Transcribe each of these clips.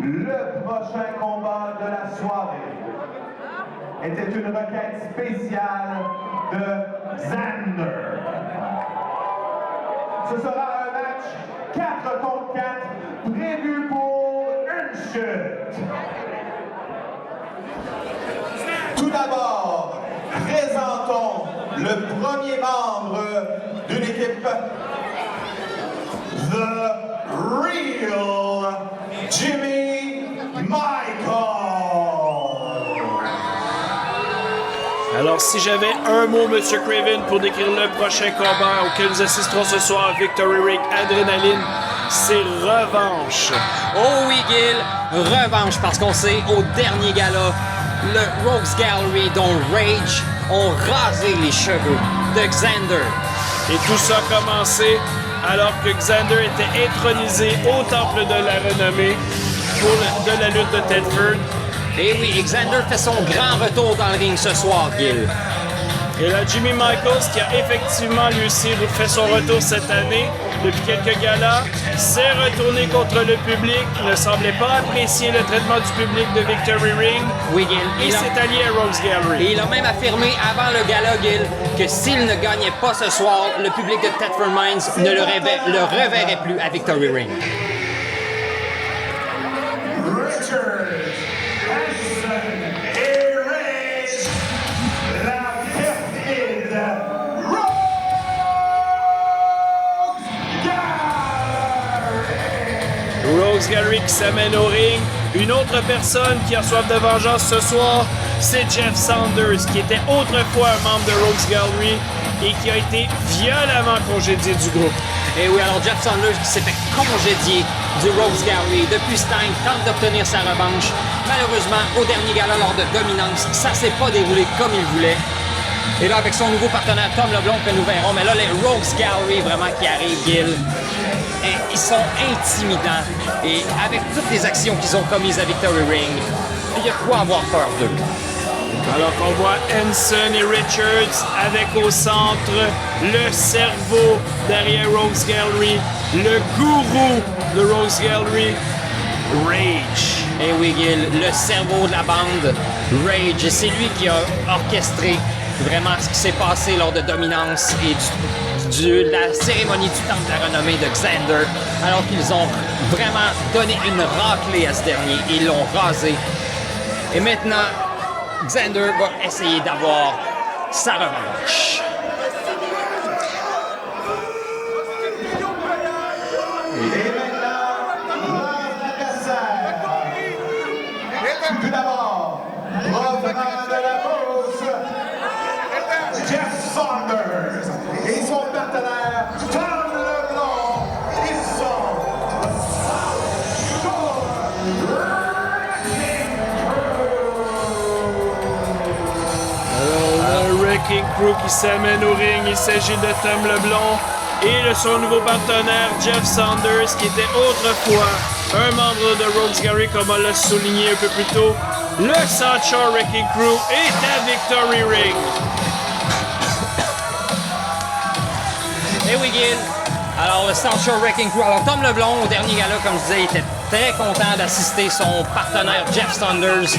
Le prochain combat de la soirée était une requête spéciale de Xander. Ce sera un match 4 contre 4 prévu pour une chute. Tout d'abord, présentons le premier membre d'une équipe, The Real Jimmy Michael. Alors, si j'avais un mot, M. Craven, pour décrire le prochain combat auquel nous assisterons ce soir, Victory Ring Adrénaline, c'est revanche. Oh oui, Gil, revanche, parce qu'on sait, au dernier gala, le Rogues Gallery, dont Rage, ont rasé les cheveux de Xander. Et tout ça a commencé alors que Xander était intronisé au temple de la renommée de la lutte de Tedford. Et oui, Xander fait son grand retour dans le ring ce soir, Gil. Et là, Jimmy Michaels, qui a effectivement lui aussi fait son retour cette année, depuis quelques galas, s'est retourné contre le public, ne semblait pas apprécier le traitement du public de Victory Ring. Oui, Gil. Et s'est allié à Rogues Gallery. Et il a même affirmé avant le gala, Gil, que s'il ne gagnait pas ce soir, le public de Thetford Mines ne le reverrait plus à Victory Ring. Rogues Gallery qui s'amène au ring. Une autre personne qui a soif de vengeance ce soir, c'est Jeff Saunders, qui était autrefois un membre de Rogues Gallery et qui a été violemment congédié du groupe. Et oui, alors Jeff Saunders qui s'est fait congédier du Rogues Gallery. Depuis Stein tente d'obtenir sa revanche. Malheureusement, au dernier gala lors de Dominance, ça s'est pas déroulé comme il voulait. Et là, avec son nouveau partenaire Tom Leblond que nous verrons, mais là, les Rogues Gallery vraiment qui arrivent, Gil. Et ils sont intimidants. Et avec toutes les actions qu'ils ont commises à Victory Ring, il y a quoi avoir peur d'eux. Alors qu'on voit Henson et Richards avec au centre le cerveau derrière Rogues Gallery, le gourou de Rogues Gallery, Rage. Et oui, Gil, le cerveau de la bande, Rage, c'est lui qui a orchestré vraiment ce qui s'est passé lors de Dominance et de la cérémonie du temple de la renommée de Xander, alors qu'ils ont vraiment donné une raclée à ce dernier. Ils l'ont rasé. Et maintenant, Xander va essayer d'avoir sa revanche. Et maintenant, l'adversaire. Tout d'abord, revenant de la pause, Jeff Saunders et son partenaire Tom Leblond. Ils sont Alors, le Wrecking Crew qui s'amène au ring, il s'agit de Tom Leblond et de son nouveau partenaire Jeff Saunders, qui était autrefois un membre de Rogues Gallery, comme on l'a souligné un peu plus tôt. Le South Shore Wrecking Crew est à Victory Ring. Et oui, Gil. Alors, le South Shore Wrecking Crew. Alors, Tom Leblond, au dernier gala, comme je disais, était très content d'assister son partenaire Jeff Saunders.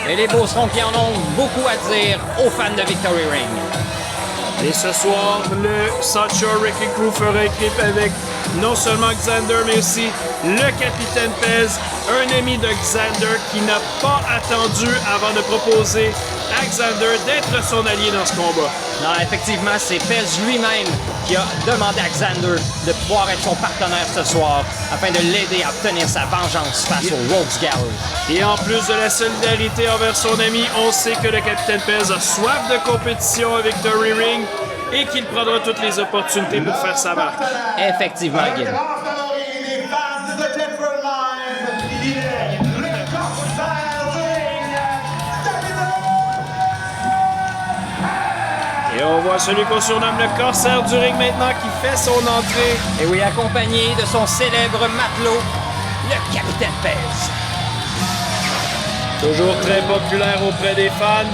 Et les Beaucerons qui en ont beaucoup à dire aux fans de Victory Ring. Et ce soir, le South Shore Wrecking Crew fera équipe avec non seulement Xander, mais aussi le Capitaine Pez, un ami de Xander qui n'a pas attendu avant de proposer à Xander d'être son allié dans ce combat. Non, effectivement, c'est Pez lui-même qui a demandé à Xander de pouvoir être son partenaire ce soir afin de l'aider à obtenir sa vengeance face au Rogues Gallery. Et en plus de la solidarité envers son ami, on sait que le Capitaine Pez a soif de compétition à Victory Ring et qu'il prendra toutes les opportunités pour faire sa marque. Effectivement, Gil. des fans de Thetford Mines. Il est le corsaire du ring. Et on voit celui qu'on surnomme le corsaire du ring maintenant qui fait son entrée. Et oui, accompagné de son célèbre matelot, le Capitaine Pez. Toujours très populaire auprès des fans.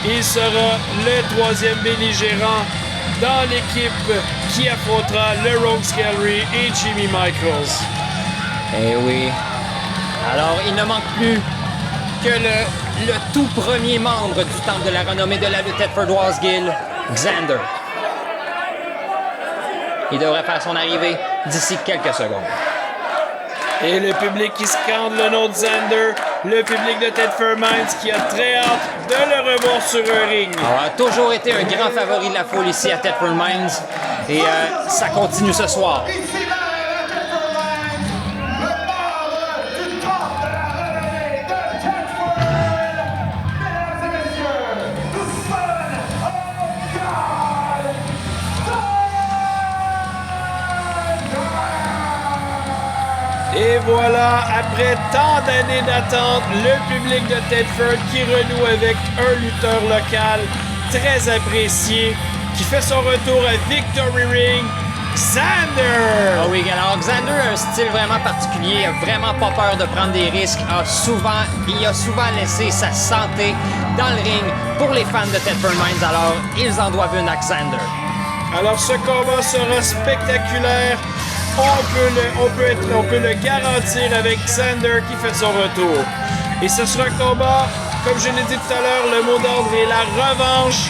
il sera le troisième belligérant dans l'équipe qui affrontera le Rogues Gallery et Jimmy Michaels. Eh oui. Alors, il ne manque plus que le tout premier membre du Temple de la renommée de la lutte Thetford Gill, Xander. Il devrait faire son arrivée d'ici quelques secondes. Et le public qui scande le nom de Xander, le public de Thetford Mines qui a très hâte de le revoir sur un ring. Alors, a toujours été un grand favori de la foule ici à Thetford Mines et ça continue ce soir. Ici même à Thetford Mines, le membre du temple de la renommée de Thetford. Mesdames et messieurs, the Son of God, Et voilà, après tant d'années d'attente, le public de Thetford qui renoue avec un lutteur local très apprécié, qui fait son retour à Victory Ring, Xander! Ah oui, alors Xander a un style vraiment particulier, il a vraiment pas peur de prendre des risques, il a souvent laissé sa santé dans le ring pour les fans de Thetford Mines, alors ils en doivent une à Xander. Alors ce combat sera spectaculaire. On peut le garantir avec Xander qui fait son retour. Et ce sera un combat, comme je l'ai dit tout à l'heure, le mot d'ordre est la revanche.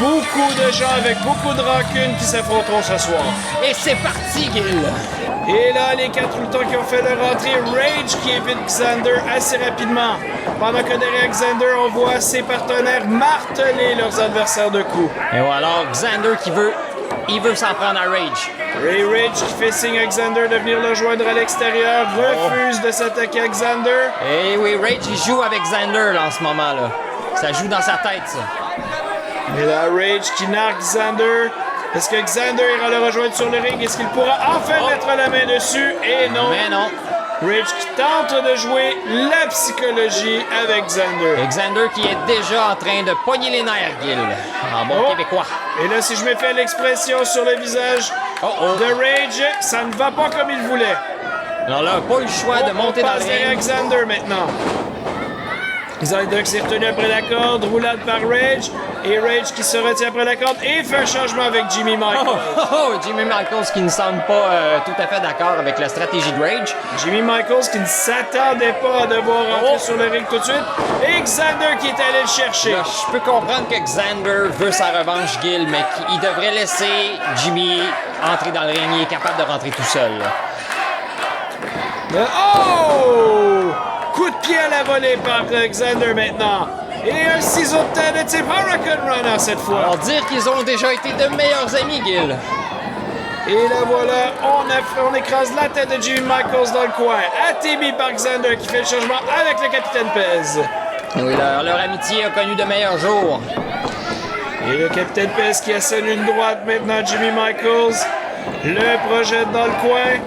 Beaucoup de gens avec beaucoup de rancune qui s'affronteront ce soir. Et c'est parti, Gill! Et là, les 4 lutteurs qui ont fait leur entrée, Rage qui évite Xander assez rapidement. Pendant que derrière Xander, on voit ses partenaires marteler leurs adversaires de coups. Et voilà, alors Xander il veut s'en prendre à Rage. Ray Rage qui fait signe à Xander de venir le joindre à l'extérieur, refuse de s'attaquer à Xander. Eh oui, Rage, il joue avec Xander là, en ce moment, là. Ça joue dans sa tête, ça. Et là, Rage qui nargue Xander. Est-ce que Xander ira le rejoindre sur le ring? Est-ce qu'il pourra enfin mettre la main dessus? Et non. Mais non. Rage qui tente de jouer la psychologie avec Xander. Et Xander qui est déjà en train de pogner les nerfs, Gill. En bon québécois. Et là, si je me fais l'expression sur le visage de Rage, ça ne va pas comme il voulait. Alors là, pas eu le choix de monter dans le derrière ring. Xander maintenant. Xander qui s'est retenu après la corde, roulade par Rage. Et Rage qui se retient après la corde et fait un changement avec Jimmy Michaels. Jimmy Michaels qui ne semble pas tout à fait d'accord avec la stratégie de Rage. Jimmy Michaels qui ne s'attendait pas à devoir rentrer sur le ring tout de suite. Et Xander qui est allé le chercher. Là, je peux comprendre que Xander veut sa revanche, Gill, mais qu'il devrait laisser Jimmy entrer dans le ring. Il est capable de rentrer tout seul. Oh! Coup de pied à la volée par Xander maintenant. Et un ciseau de tête de type Hurricane Runner cette fois. Alors dire qu'ils ont déjà été de meilleurs amis, Gill. Et là voilà, on écrase la tête de Jimmy Michaels dans le coin. Attémé par Xander qui fait le changement avec le Capitaine Pez. Oui, leur amitié a connu de meilleurs jours. Et le Capitaine Pez qui assène une droite maintenant à Jimmy Michaels. Le projette dans le coin.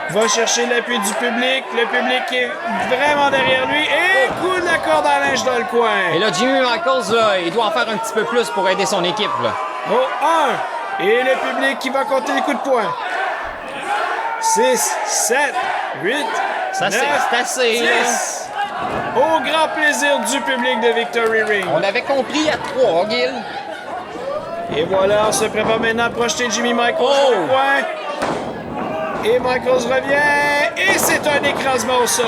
Va chercher l'appui du public. Le public est vraiment derrière lui. Et coup de la corde à linge dans le coin. Et là, Jimmy Michaels, là, il doit en faire un petit peu plus pour aider son équipe. Là. Oh, 1. Et le public qui va compter les coups de poing. 6, 7, 8, Ça, 9, c'est assez. 10. Au grand plaisir du public de Victory Ring. On avait compris à 3, Gill. Et voilà, on se prépare maintenant à projeter Jimmy Michaels dans le coin. Et Michaels revient. Et c'est un écrasement au sol.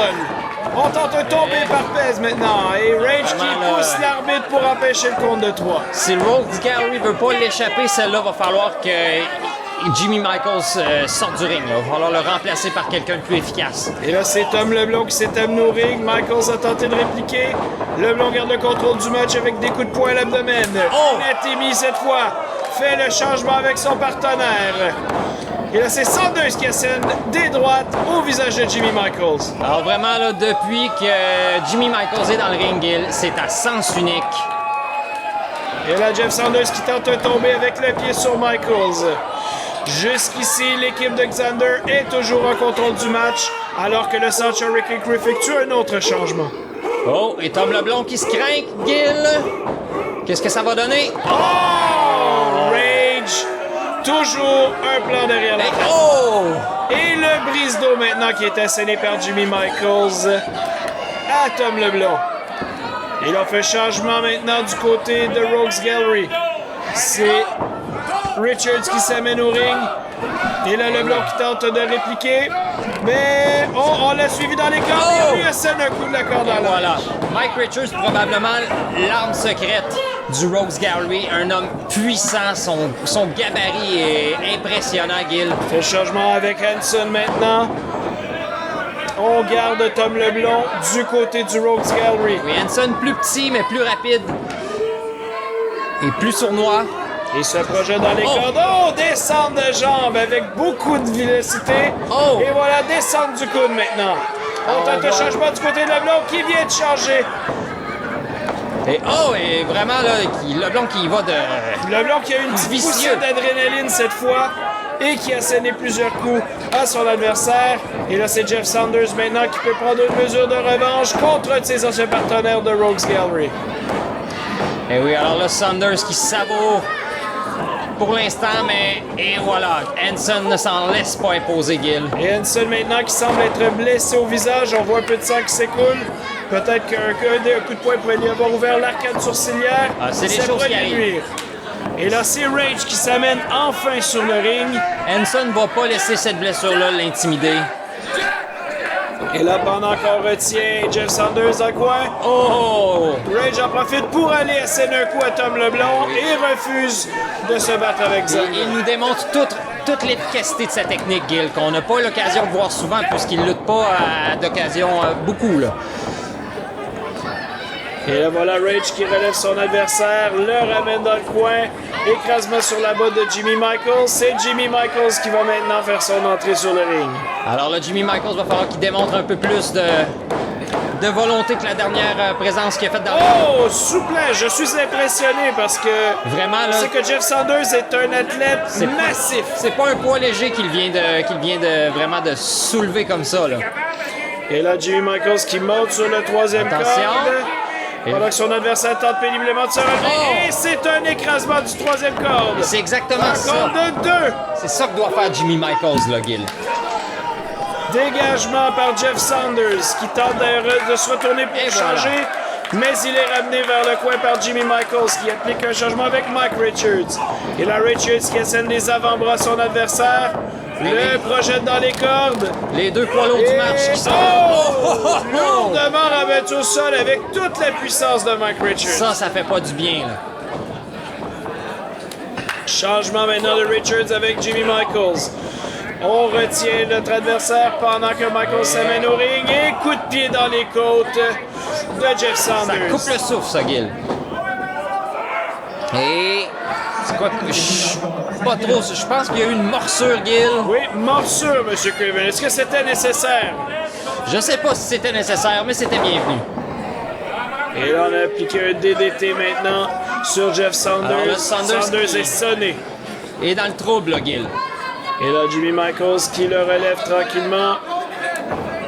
On tente un tombé par Pez maintenant. Et Rage qui pousse l'arbitre pour empêcher le compte de 3. Si le Rogues Gallery veut pas l'échapper, celle-là va falloir que Jimmy Michaels sorte du ring. Il va falloir le remplacer par quelqu'un de plus efficace. Et là, c'est Tom Leblond qui s'est amené au ring. Michaels a tenté de répliquer. Leblond garde le contrôle du match avec des coups de poing à l'abdomen. Natemi, cette fois, fait le changement avec son partenaire. Et là, c'est Sanders qui assène des droites au visage de Jimmy Michaels. Alors vraiment, là, depuis que Jimmy Michaels est dans le ring, Gill, c'est à sens unique. Et là, Jeff Sanders qui tente un tombé avec le pied sur Michaels. Jusqu'ici, l'équipe de Xander est toujours en contrôle du match, alors que le South Hurricane Crew effectue un autre changement. Oh, et Tom Leblond qui se craint, Gill. Qu'est-ce que ça va donner? Oh! Rage! Toujours un plan derrière la tête. Oh! Et le brise-dos maintenant qui est asséné par Jimmy Michaels à Tom Leblond. Et là, on fait changement maintenant du côté de Rogues Gallery. C'est Richards qui s'amène au ring. Et là, le bloc qui tente de répliquer. Mais on l'a suivi dans les cordes. Et lui, il assène un coup de la corde à Voilà. Mike Richards, probablement l'arme secrète du Rogues Gallery. Un homme puissant. Son gabarit est impressionnant, Gil. Fait le changement avec Hanson maintenant. On garde Tom Leblond du côté du Rogues Gallery. Oui, Hanson plus petit, mais plus rapide. Et plus sournois. Il se projette dans les cordes. Oh, descente de jambes avec beaucoup de vélocité. Oh. Et voilà, descente du coude maintenant. On tente un changement du côté de Leblond qui vient de changer. Et vraiment, là, Leblond qui va de... Leblond qui a une petite Vicieux. poussée d'adrénaline cette fois et qui a asséné plusieurs coups à son adversaire. Et là, c'est Jeff Saunders maintenant qui peut prendre une mesure de revanche contre un de ses anciens partenaires de Rogues Gallery. Et oui, alors là, Saunders qui savoure pour l'instant, mais... Et voilà, Hanson ne s'en laisse pas imposer, Gil. Et Hanson maintenant qui semble être blessé au visage. On voit un peu de sang qui s'écoule. Peut-être qu'un coup de poing pourrait lui avoir ouvert l'arcade sourcilière. Ah, c'est des Ça choses pourrait qui lui arrivent. nuire. Et là, c'est Rage qui s'amène enfin sur le ring. Hanson ne va pas laisser cette blessure-là l'intimider. Et là, pendant qu'on retient Jeff Saunders dans le coin, Oh! Rage en profite pour aller asséner un coup à Tom Leblond et refuse de se battre avec Zander. Il nous démontre toute l'efficacité de sa technique, Gil, qu'on n'a pas l'occasion de voir souvent puisqu'il ne lutte pas d'occasion beaucoup, là. Et là, voilà Rage qui relève son adversaire, le ramène dans le coin, écrasement sur la botte de Jimmy Michaels. C'est Jimmy Michaels qui va maintenant faire son entrée sur le ring. Alors là, Jimmy Michaels va falloir qu'il démontre un peu plus de volonté que la dernière présence qu'il a faite dans le... Oh, souplesse, je suis impressionné parce que Vraiment, là, c'est que Jeff Saunders est un athlète massif. c'est pas un poids léger qu'il vient de vraiment de soulever comme ça, là. Et là, Jimmy Michaels qui monte sur le troisième Attention. corde. Pendant que son adversaire tente péniblement de se relever. Oh. Et c'est un écrasement du troisième corde. C'est exactement Un ça. compte de 2. C'est ça que doit faire Jimmy Michaels, là, Gil. Dégagement par Jeff Saunders qui tente de se retourner pour Et voilà. changer. Mais il est ramené vers le coin par Jimmy Michaels qui applique un changement avec Mike Richards. Et là, Richards qui assène les avant-bras à son adversaire. Le projette dans les cordes. Les deux poids lourds du match qui sont... Lourdement rabattu au sol avec toute la puissance de Mike Richards. Ça fait pas du bien, là. Changement maintenant de Richards avec Jimmy Michaels. On retient notre adversaire pendant que Michaels s'amène au ring et coup de pied dans les côtes de Jeff Ça Saunders. coupe le souffle, ça, Gil. Et... C'est quoi? Pas trop. Je pense qu'il y a eu une morsure, Gil. Oui, morsure, M. Craven. Est-ce que c'était nécessaire? Je sais pas si c'était nécessaire, mais c'était bienvenu. Et là, on a appliqué un DDT maintenant sur Jeff Saunders. Alors là, Saunders qui- est sonné. Et dans le trouble, là, Gil. Et là, Jimmy Michaels qui le relève tranquillement.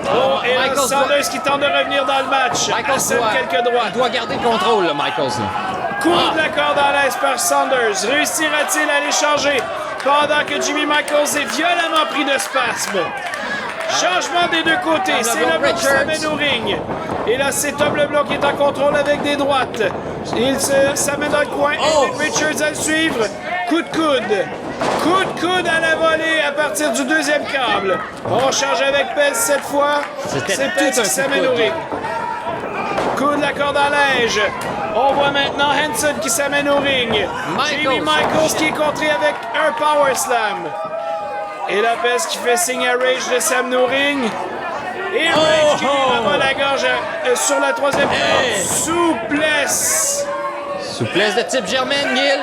Oh, et là, Michaels Saunders qui tente de revenir dans le match. Michaels Assène quelques droites. doit garder le contrôle, là, Michaels. Là. Coup de la corde à l'aise par Saunders. Réussira-t-il à l'échanger pendant que Jimmy Michaels est violemment pris de spasme? Changement des deux côtés. Tom C'est Leblond, Leblond qui Richards. s'amène au ring. Et là, c'est Tom Leblond qui est en contrôle avec des droites. Il s'amène dans le coin. Oh. Et Richards à le suivre. Coup de coude. Coup de coude à la volée à partir du deuxième câble. On change avec Pez cette fois. C'était C'est tout Pez un qui coup de s'amène au coude. ring. Coup de la corde à linge. On voit maintenant Hanson qui s'amène au ring. Jimmy Michaels qui est contré avec un power slam. Et Lopez qui fait signe à Rage de s'amener au ring. Et Rage qui lui rebat la gorge sur la troisième corde. Hey. Souplesse. Souplesse de type Germaine, Gil.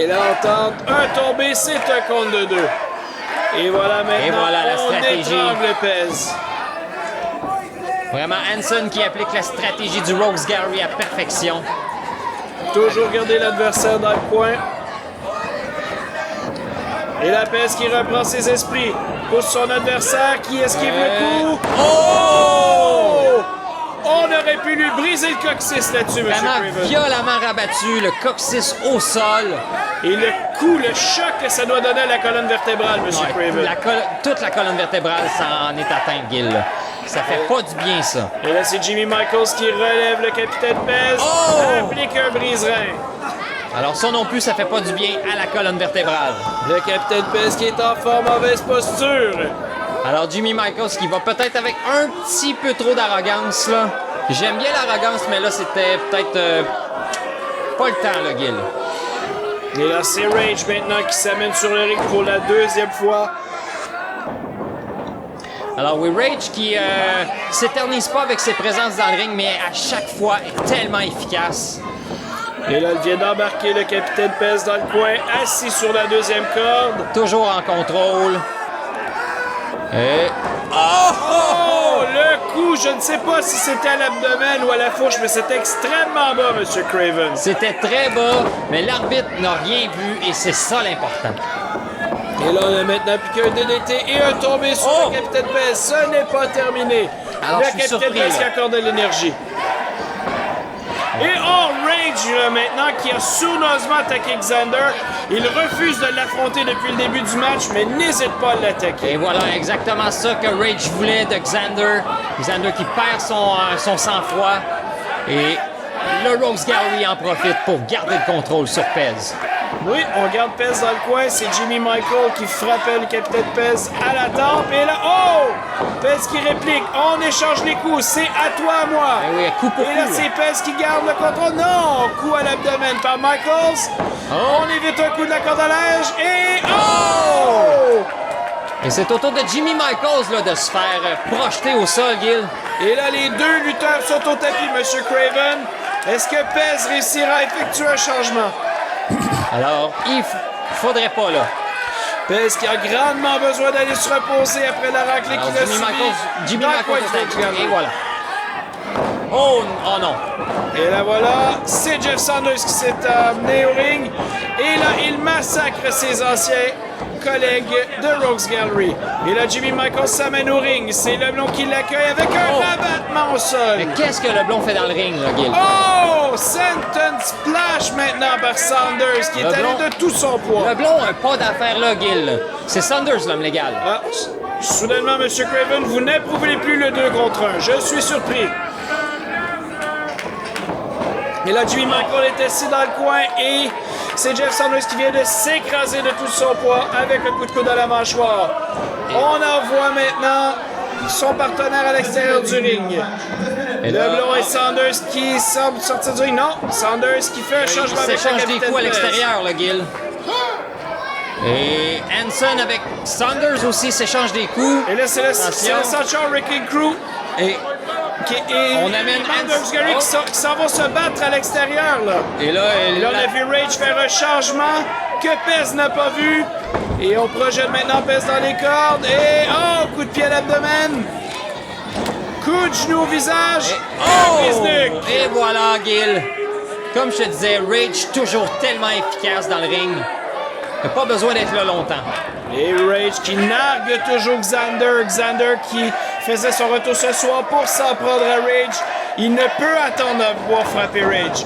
Et là, on tente un tombé, c'est un compte de 2. Et voilà maintenant, Et voilà la on stratégie. étrangle Pez. Vraiment, Hanson qui applique la stratégie du Rogues Gallery à perfection. Toujours garder l'adversaire dans le coin. Et Lopez qui reprend ses esprits. Pousse son adversaire qui esquive le coup. Oh! On aurait pu lui briser le coccyx là-dessus, M. Vraiment Craven. violemment rabattu, le coccyx au sol. Et le coup, le choc que ça doit donner à la colonne vertébrale, M. Ouais, Craven. toute la colonne vertébrale s'en est atteinte, Gil. Là. Ça fait pas du bien, ça. Et là, c'est Jimmy Michaels qui relève le capitaine Pez. Oh! Applique un brise-rein. Alors ça non plus, ça fait pas du bien à la colonne vertébrale. Le capitaine Pez qui est en fort mauvaise posture. Alors Jimmy Michaels qui va peut-être avec un petit peu trop d'arrogance, là. J'aime bien l'arrogance, mais là, c'était peut-être pas le temps, là, Gil. Et là, c'est Rage maintenant qui s'amène sur le ring pour la deuxième fois. Alors oui, Rage qui s'éternise pas avec ses présences dans le ring, mais à chaque fois est tellement efficace. Et là, il vient d'embarquer le capitaine Pez dans le coin, assis sur la deuxième corde. Toujours en contrôle. Et... Oh, le coup, je ne sais pas si c'était à l'abdomen ou à la fourche, mais c'était extrêmement bas, M. Craven. C'était très bas, mais l'arbitre n'a rien vu et c'est ça l'important. Et là, on a maintenant plus qu'un DDT et un tombé sur Oh! le capitaine Pez. Ce n'est pas terminé. Alors, le je suis capitaine surpris, Pez là. qui accorde de l'énergie. Et Rage, là, maintenant, qui a sournoisement attaqué Xander. Il refuse de l'affronter depuis le début du match, mais n'hésite pas à l'attaquer. Et voilà exactement ça que Rage voulait de Xander. Xander qui perd son sang-froid. Et le Rose Gallery en profite pour garder le contrôle sur Pez. Oui, on garde Pez dans le coin. C'est Jimmy Michael qui frappait le capitaine Pez à la tempe. Et là, Pez qui réplique. On échange les coups. C'est à toi, à moi. Eh oui, coup pour Et là, coup, là. c'est Pez qui garde le contrôle. Non! Coup à l'abdomen par Michaels. Oh. On évite un coup de la corde à linge. Et Et c'est au tour de Jimmy Michaels là, de se faire projeter au sol, Gil. Et là, les deux lutteurs sont au tapis, M. Craven. Est-ce que Pez réussira à effectuer un changement? Alors, il faudrait pas, là. Pez qui a grandement besoin d'aller se reposer après la raclée Alors, qu'il a Jimmy subie. Michaels dans le coin est du Rose à... Gallery. Et voilà. Oh non. Et là voilà, c'est Jeff Sanders qui s'est amené au ring. Et là, il massacre ses anciens collègues de Rose Gallery. Et là, Jimmy Michaels s'amène au ring. C'est Leblon qui l'accueille avec un Oh. rabattement au sol. Mais qu'est-ce que Leblon fait dans le ring, là, Gil? Oh! Senton Splash maintenant par Sanders qui est Leblon. allé de tout son poids. Leblon a pas d'affaire là, Gil. C'est Sanders, l'homme légal. Ah, soudainement, M. Craven, vous n'approuvez plus le 2 contre 1. Je suis surpris. Et là, Jimmy Michael est assis dans le coin et c'est Jeff Sanders qui vient de s'écraser de tout son poids avec un coup de coude à la mâchoire. On en voit maintenant son partenaire à l'extérieur du ring. Et là, Leblon et Sanders qui semblent sortir du ring. Non, Sanders qui fait un il changement avec le s'échange des capitaine coups à Pez. l'extérieur, là, Gil. Et Hanson avec Sanders aussi s'échange des coups. Et là, c'est le Attention. Sancho Wrecking Crew. Et on amène Anders Gary qui s'en va se battre à l'extérieur. Là. Et là, Et là, on a vu Rage faire un changement que Pez n'a pas vu. Et on projette maintenant Pez dans les cordes. Et coup de pied à l'abdomen. Coup de genou au visage. Bisnuck. Et voilà, Gil. Comme je te disais, Rage toujours tellement efficace dans le ring. Il n'a pas besoin d'être là longtemps. Et Rage qui nargue toujours Xander. Xander qui faisait son retour ce soir pour s'en prendre à Rage. Il ne peut attendre à pouvoir frapper Rage.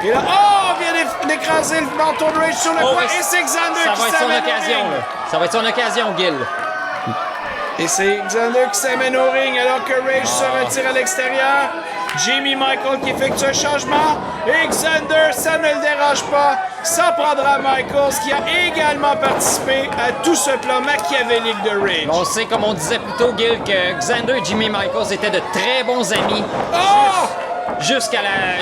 Et là, on vient d'écraser le menton de Rage sur le coin. Et c'est Xander Ça qui va être son s'amène au occasion, ring. là. Ça va être son occasion, Gil. Et c'est Xander qui s'amène au ring alors que Rage se retire à l'extérieur. Jimmy Michael qui effectue un changement. Et Xander, ça ne le dérange pas. Ça prendra Michaels qui a également participé à tout ce plan machiavélique de Rage. On sait, comme on disait plus tôt, Gil, que Xander et Jimmy Michaels étaient de très bons amis.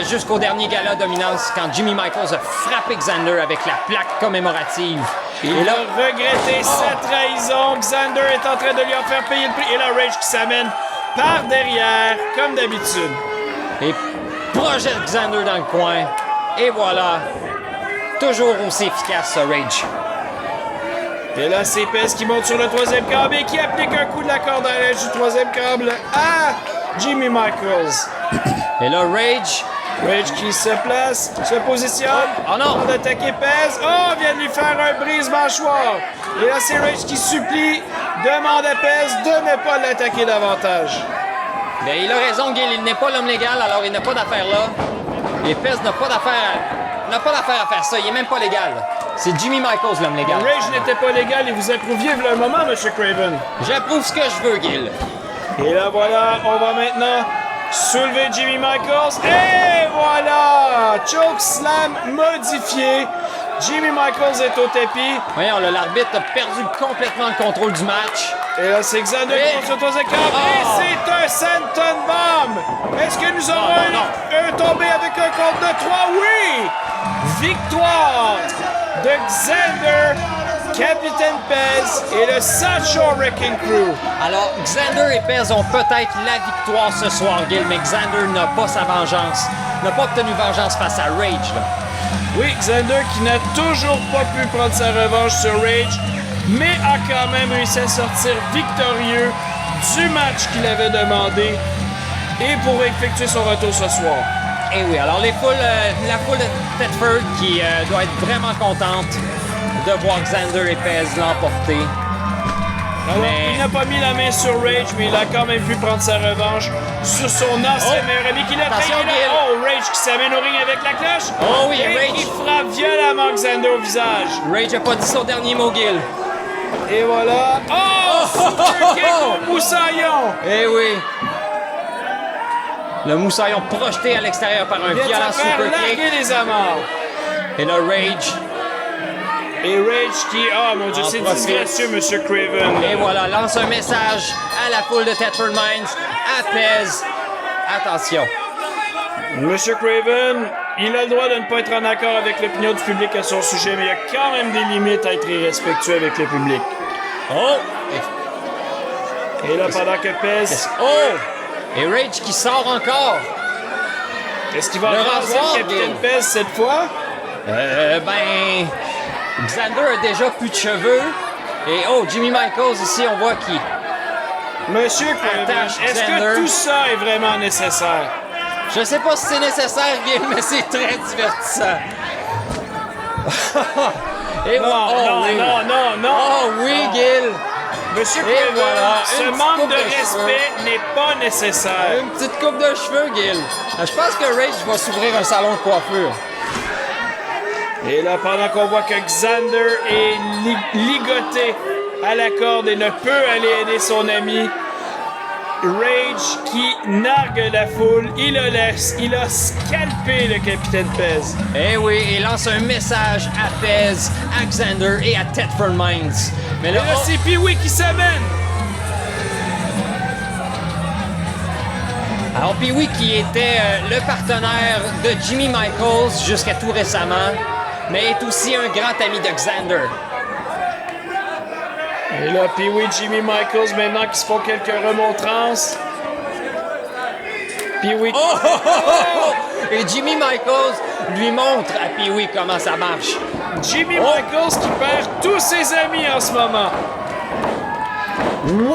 Jusqu'au dernier gala dominance, quand Jimmy Michaels a frappé Xander avec la plaque commémorative. Il a regretté sa trahison. Xander est en train de lui en faire payer le prix. Et là, Rage qui s'amène par derrière, comme d'habitude. Et projette Xander dans le coin. Et voilà. Toujours aussi efficace, ce Rage. Et là, c'est Pez qui monte sur le troisième câble et qui applique un coup de la corde à l'âge du troisième câble à Jimmy Michaels. Et là, Rage. Rage qui se place, se positionne. Oh non! Pour attaquer Pez. Oh, vient de lui faire un brise-mâchoire. Et là, c'est Rage qui supplie, demande à Pez de ne pas l'attaquer davantage. Mais il a raison, Gil. Il n'est pas l'homme légal, alors il n'a pas d'affaire là. Et Pez n'a pas d'affaire à faire ça. Il est même pas légal. C'est Jimmy Michaels, l'homme légal. Rage n'était pas légal et vous approuviez le moment, M. Craven. J'approuve ce que je veux, Gil. Et là, voilà, on va maintenant soulever Jimmy Michaels. Et voilà! Choke slam modifié. Jimmy Michaels est au tapis. Voyons, là, l'arbitre a perdu complètement le contrôle du match. Et là, c'est Xander Et- qui monte sur tous les câbles. Et c'est un Senton Bomb. Est-ce que nous aurons un tombé avec un compte de 3? Oui! Victoire de Xander, Capitaine Pez et le Sideshow Wrecking Crew. Alors, Xander et Pez ont peut-être la victoire ce soir, Gil, mais Xander n'a pas sa vengeance. N'a pas obtenu vengeance face à Rage, là. Oui, Xander qui n'a toujours pas pu prendre sa revanche sur Rage, mais a quand même réussi à sortir victorieux du match qu'il avait demandé et pour effectuer son retour ce soir. Et oui, alors la foule de Thetford qui doit être vraiment contente de voir Xander et Pez l'emporter. Alors, Mais- il n'a pas mis la main sur Rage, mais il a quand même pu prendre sa revanche sur son ancien Oh! meilleur ami qui l'a Attention, trahi. Gil. Oh, Rage qui s'amène au ring avec la cloche. Oh oui, et Rage. qui frappe violemment Xander au visage. Rage n'a pas dit son dernier mot, Gil. Et voilà. Oh! Super kick au moussaillon. Eh oui. Le moussaillon projeté à l'extérieur par un Il vient violent de se faire super kick. larguer les amarres. Et là, Rage. Et Rage qui... Oh mon Dieu, En c'est profite. disgracieux, Monsieur Craven. Et voilà, lance un message à la foule de Thetford Mines, à Pez. Attention. Monsieur Craven, il a le droit de ne pas être en accord avec l'opinion du public à son sujet, mais il y a quand même des limites à être irrespectueux avec le public. Oh! Et là, pendant que Pez... Oh! Et Rage qui sort encore. Est-ce qu'il va Le raser rasoir, le Capitaine Gil. Pez cette fois? Ben... Xander a déjà plus de cheveux. Et oh, Jimmy Michaels ici, on voit qui. Monsieur Craven, Attache est-ce Xander. que tout ça est vraiment nécessaire? Je sais pas si c'est nécessaire, Gil, mais c'est très divertissant. Et Non, oh, non, oui. non, non, non. Oh oui, Gil. Monsieur Et Craven, voilà, ce une petite manque coupe de de respect n'est pas nécessaire. Une petite coupe de cheveux, Gil. Je pense que Rage va s'ouvrir un salon de coiffure. Et là, pendant qu'on voit que Xander est ligoté à la corde et ne peut aller aider son ami, Rage qui nargue la foule, il le laisse, il a scalpé le Capitaine Pez. Eh oui, il lance un message à Pez, à Xander et à Thetford Mines. Mais Et là, là, c'est Pee-Wee qui s'amène. alors Pee-Wee qui était le partenaire de Jimmy Michaels jusqu'à tout récemment, mais est aussi un grand ami de Xander. Et là, Pee-Wee, Jimmy Michaels, maintenant qu'ils se font quelques remontrances. Pee-Wee... Et Jimmy Michaels lui montre à Pee-Wee comment ça marche. Jimmy Michaels qui perd tous ses amis en ce moment. Wow!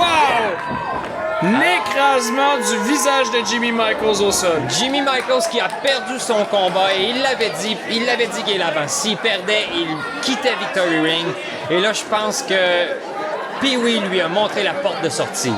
L'écrasement du visage de Jimmy Michaels au sol. Jimmy Michaels qui a perdu son combat et il l'avait dit qu'il avant. S'il perdait, il quittait Victory Ring. Et là, je pense que Pee-Wee lui a montré la porte de sortie.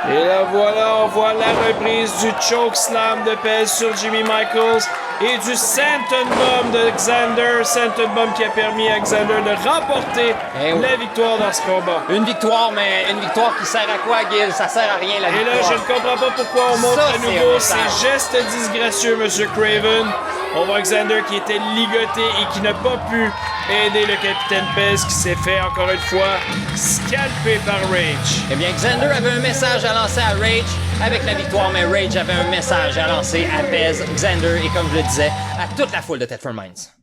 Et là, voilà, on voit la reprise du choke slam de Pez sur Jimmy Michaels et du Senton Bomb de Xander. Senton Bomb qui a permis à Xander de remporter Eh oui. la victoire dans ce combat. Une victoire, mais une victoire qui sert à quoi, Gil? Ça sert à rien, la Et là, victoire. je ne comprends pas pourquoi on montre Ça, à c'est nouveau un ces message. gestes disgracieux, M. Craven. On voit Xander qui était ligoté et qui n'a pas pu aider le Capitaine Pez qui s'est fait, encore une fois, scalper par Rage. Eh bien, Xander avait un message à lancer à Rage avec la victoire, mais Rage avait un message à lancer à Pez, Xander et, comme je le disais, à toute la foule de Thetford Mines.